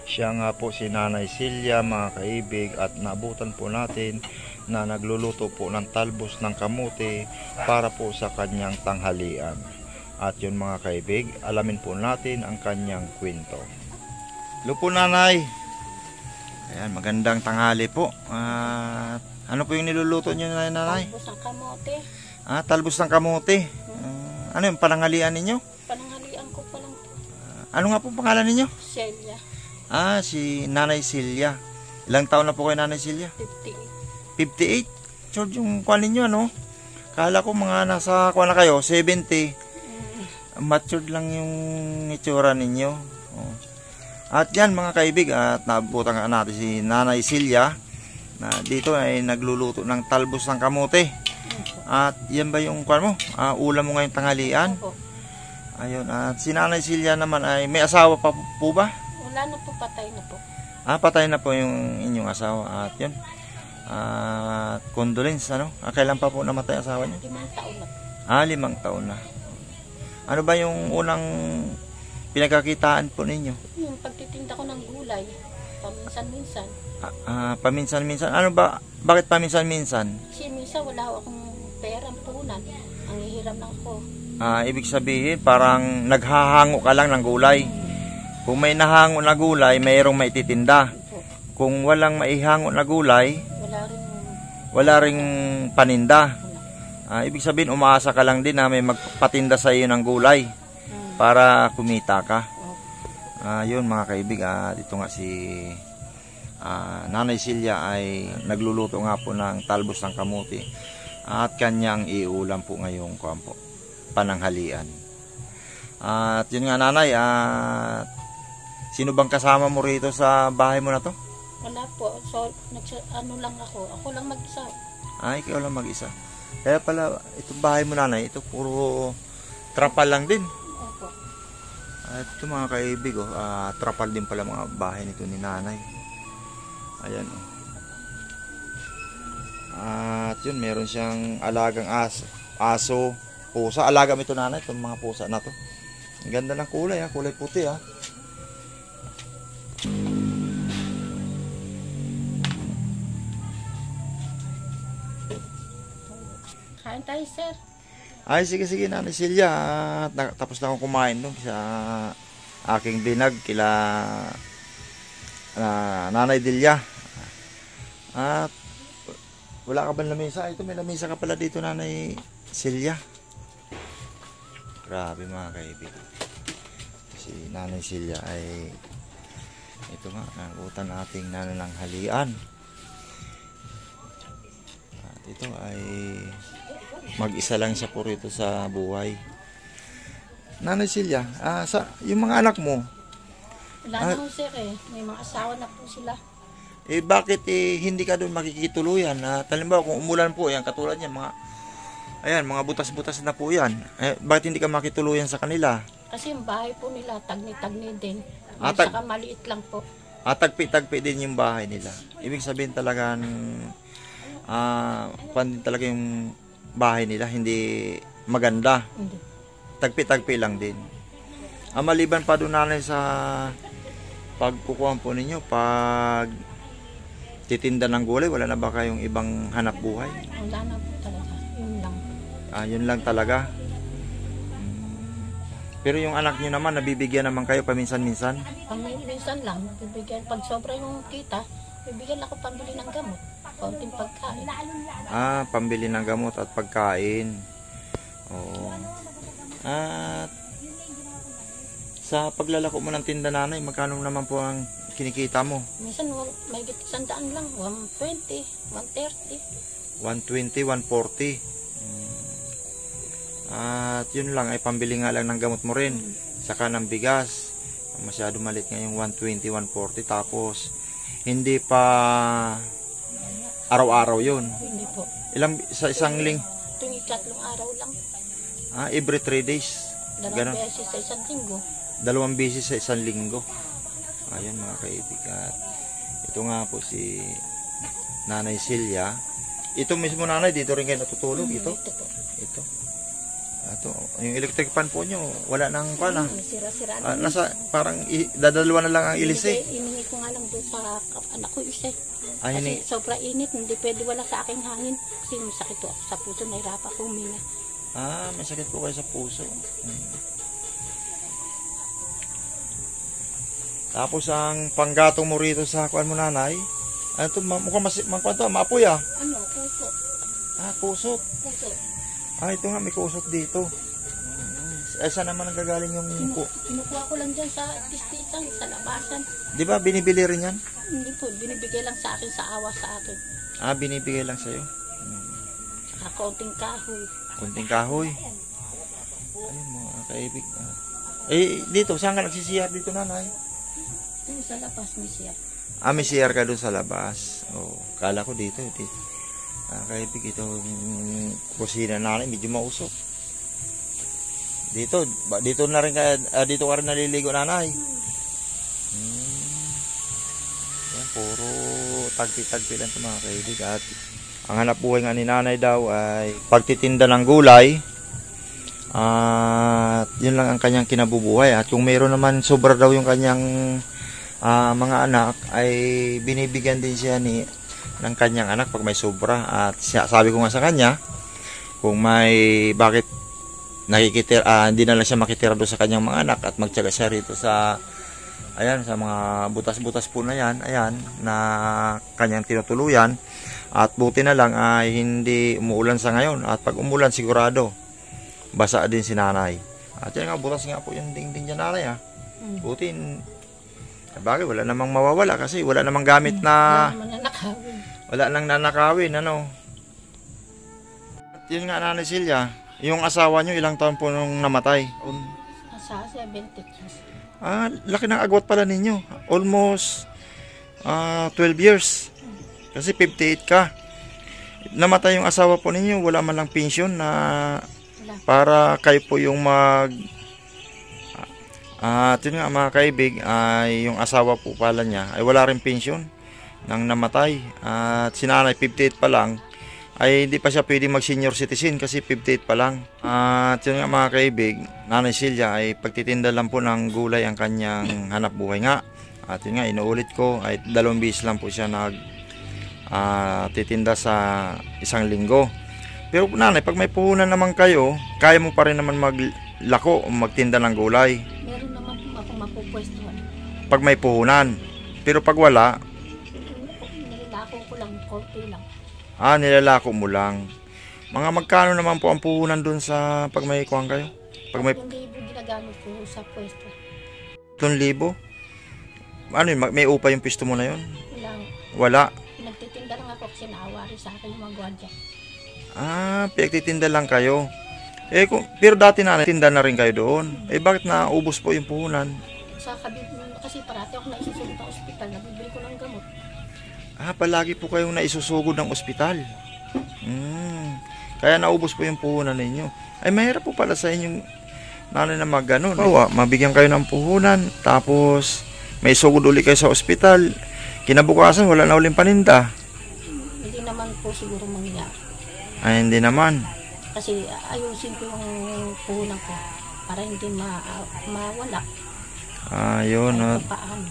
Siya nga po si Nanay Silya, mga kaibig, at naabutan po natin na nagluluto po ng talbos ng kamote para po sa kanyang tanghalian. At yun mga kaibig, alamin po natin ang kanyang kwento. Hello po Nanay. Ayan, magandang tanghali po. Ano po yung niluluto niyo Nanay? Talbos ng kamote. Talbos ng kamote. Ano yung pananghalian ninyo? Pananghalian ko pa lang po. Ano nga po pangalan ninyo? Celia. Si Nanay Silya. Ilang taon na po kayo Nanay Silya? 58. 58? George, yung kuwan ninyo ano? Kala ko mga nasa kuwan na kayo, 70. Matured lang yung itsura ninyo. At yan mga kaibig, at nabutan nga natin si Nanay Silya na dito ay nagluluto ng talbos ng kamote. At yan ba yung kuwan mo? Ulam mo ngayong tanghalian? Opo. Ayun, at si Nanay Silya naman ay may asawa pa po ba? Wala na po, patay na po. Patay na po yung inyong asawa. At yun, condolence, ano? Kailan pa po namatay asawa niya? 5 taon na po. 5 taon na. Ano ba yung unang pinagkakitaan po ninyo? Yung pagtitinda ko ng gulay, paminsan-minsan. Paminsan-minsan. Ano ba? Bakit paminsan-minsan? Kasi minsan wala akong pera puhunan. Ang hihiram lang ko. Ibig sabihin, parang naghahango ka lang ng gulay. Kung may nahango na gulay, mayroong maititinda. Kung walang maihango na gulay, wala ring paninda. Ibig sabihin, umaasa ka lang din na may magpatinda sa iyo ng gulay para kumita ka. Yun mga kaibig, dito nga si Nanay Silya ay nagluluto nga po ng talbos ng kamote at kanyang iulam po ngayong pananghalian. At yun nga Nanay, sino bang kasama mo rito sa bahay mo na to? Wala po. So, ano lang ako. Ako lang mag-isa. Ikaw lang mag-isa. Kaya pala, itong bahay mo Nanay, ito puro trapal lang din. Opo. At ito mga kaibig, trapal din pala mga bahay nito ni Nanay. Ayan. At yun, meron siyang alagang aso, pusa. Alaga mo ito Nanay, itong mga pusa na to. Ang ganda ng kulay, kulay puti Kain tayo, sir. Sige Nanay Silya. Tapos na akong kumain doon sa aking binag kila Nanay Dilya. At wala ka ba lamesa? Ito may lamesa ka pala dito Nanay Silya. Grabe mga kaibig. Si Nanay Silya ay ito nga, nagutan ating nananghalian. At ito ay mag-isa lang siya po rito sa buhay. Nanay Silya, yung mga anak mo? Wala na ho, sir eh. May mga asawa na po sila. Bakit hindi ka doon makikituluyan? Halimbawa kung umulan po, yan, katulad niya, mga butas-butas na po yan. Bakit hindi ka makituluyan sa kanila? Kasi yung bahay po nila, tagni-tagni din. Saka maliit lang po. Tagpi-tagpi din yung bahay nila. Ibig sabihin talagang pandin talaga yung bahay nila, hindi maganda. Hindi. Tagpi-tagpi lang din. Maliban pa doon Nanay sa pagkukuhan po ninyo, pag titinda ng gulay, wala na ba kayong ibang hanap buhay? Wala na po talaga. Yun lang. Yun lang talaga. Pero yung anak niyo naman, nabibigyan naman kayo paminsan-minsan? Minsan lang, bibigyan. Pag sobra yung kita, bibigyan ako pambili ng gamot. Kaunting pagkain. Pambili ng gamot at pagkain. Oo. At sa paglalako mo ng tinda Nanay, magkano naman po ang kinikita mo? Minsan may 100 lang, 120, 130. 120, 140. At yun lang ay pambili nga lang ng gamot mo rin. Saka ng bigas. Masyado malit ngayong 120, 140. Tapos hindi pa araw-araw yun. Hindi po. Sa isang Tuwing 3 araw lang. Every 3 days. 2 beses sa isang linggo. 2 beses sa isang linggo. Ayun mga kaibigan. Ito nga po si Nanay Silya. Ito mismo Nanay, dito rin kayo natutulog. Ito. Ito, yung electric fan po nyo, wala nang pala. Sira-sira Nasa, parang dadalawa na lang ang ilis eh. Iningi ko nga lang doon sa anak ko isa. Ay, Kasi sobra init, hindi pwede wala sa aking hangin. Kasi may sakit ako sa puso, nahirapan ko huminga. may sakit po kayo sa puso. Tapos ang panggatong mo rito sa kuan mo nanay, ano to, mukhang maapoy ah. Ano, puso. Kusot. Puso. Ito nga, may kusot dito. Saan naman nagagaling yung Kinukuha ko lang dyan sa istisan, sa labasan. Di ba binibili rin yan? Hindi po, binibigay lang sa akin, sa awa sa akin. Binibigay lang sa'yo. Kaunting kahoy. Kunting kahoy. Ayun mga kaibig. Dito, saan ka nagsisiyar dito nanay? Yung sa labas, may siya. May siyar ka doon sa labas. Kala ko dito. Kaibig, ito yung kusina nanay, medyo mausok. Dito na rin dito ka rin naliligo nanay. Yan, puro tagpi-tagpi lang ito mga kaibig. At ang hanap buhay nga ni nanay daw ay pagtitinda ng gulay. At yun lang ang kanyang kinabubuhay. At kung mayroon naman sobra daw yung kanyang mga anak, ay binibigyan din siya ng kanyang anak pag may sobra. At sabi ko nga sa kanya, kung may bakit nakikitira, hindi na lang siya makitira doon sa kanyang mga anak at magtiyaga siya rito sa sa mga butas-butas po na yan, na kanyang tinutuluyan. At buti na lang ay hindi umuulan sa ngayon, at pag umulan sigurado basa din si nanay. At yan nga, butas nga po yung dingding niya nanay buti bagay, wala namang mawawala kasi wala namang gamit na wala nang nanakawin At yun nga nanay Silya, yung asawa nyo ilang taon po nung namatay? Sa 70 plus. Laki ng agwat pala ninyo. Almost 12 years. Kasi 58 ka. Namatay yung asawa po ninyo, wala man lang pension na para kayo po yung yun nga mga kaibig, yung asawa po pala niya ay wala rin pension nang namatay. At si nanay 58 pa lang, ay hindi pa siya pwedeng mag senior citizen kasi 58 pa lang. At yun nga mga kaibig, nanay Silya ay pagtitinda lang po ng gulay ang kanyang hanap buhay nga. At yun nga, inuulit ko, ay 2 beses lang po siya titinda sa isang linggo. Pero nanay, pag may puhunan naman kayo, kaya mo pa rin naman maglako o magtinda ng gulay. Meron naman ako mapupwestuhan. Pag may puhunan. Pero pag wala, nilalako ko lang, konti lang. Nilalako mo lang. Mga magkano naman po ang puhunan dun sa pag may kuwang kayo? Pag may 3,000 ginagamit ko sa pwesto. 3,000? Ano yun, may upa yung pisto mo na yun? Wala. Wala. Nagtitinda lang ako kasi naawari sa akin yung mga gwardiya. Pinagtitinda lang kayo. Pero dati na tinda na rin kayo doon. Bakit naubos po yung puhunan? Sa kabit, kasi parati ako naisusugod ng ospital, nabibili ko ng gamot. Palagi po kayong naisusugod ng ospital. Kaya naubos po yung puhunan ninyo. Mahirap po pala sa inyong nanay na mag-ganon. Mabigyan kayo ng puhunan, tapos may sugod uli kayo sa ospital. Kinabukasan, wala na uling paninda. Hindi naman po siguro mangyayari. Hindi naman. Kasi ayusin ko yung puhunan ko para hindi mawala. Yun. Paano?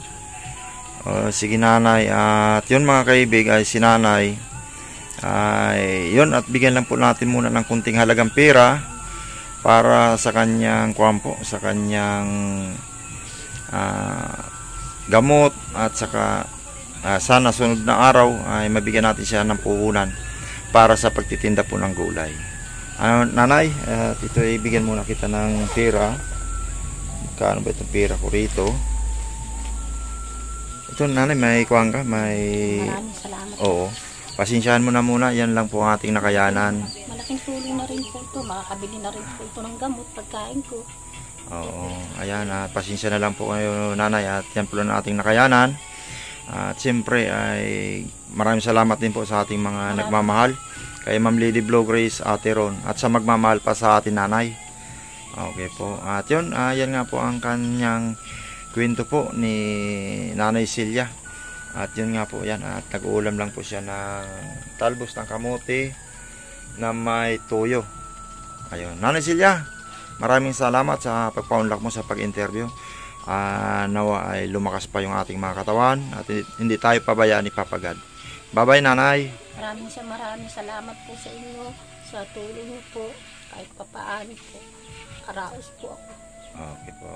Sige nanay. At yun mga kaibig, ay si nanay. Yun, at bigyan lang po natin muna ng kunting halagang pera para sa kanyang kuwampo, sa kanyang gamot, at saka sana sunod na araw ay mabigyan natin siya ng puhunan para sa pagtitinda po ng gulay. Nanay, ito ay bigyan muna kita ng pera. Kano ba itong pera ko rito? Ito nanay, may kuwang ka? Maraming salamat. Oo. Pasensyahan mo na muna, yan lang po ang ating nakayanan. Malaking tulong na rin po ito. Makakabili na rin po ito ng gamot, pagkain ko. Oo, ayan, pasensya na lang po kayo nanay, at yan po lang ang ating nakayanan. At siyempre ay maraming salamat din po sa ating mga nagmamahal, kay Ma'am Lady Blow Grace, Ate Ron, at sa magmamahal pa sa ating nanay. Okay po, at yun, yan nga po ang kanyang kwento po ni Nanay Silya. At yun nga po yan, at nag-uulam lang po siya ng talbos ng kamote na may toyo. Ayun. Nanay Silya, maraming salamat sa pagpaunlak mo sa pag-interview. Nawa ay lumakas pa yung ating mga katawan at hindi tayo pabayaan ni Papa God. Bye-bye, Nanay. Maraming salamat po sa inyo, sa tulong niyo po, kahit papaano po. Karaos po ako. Okay po.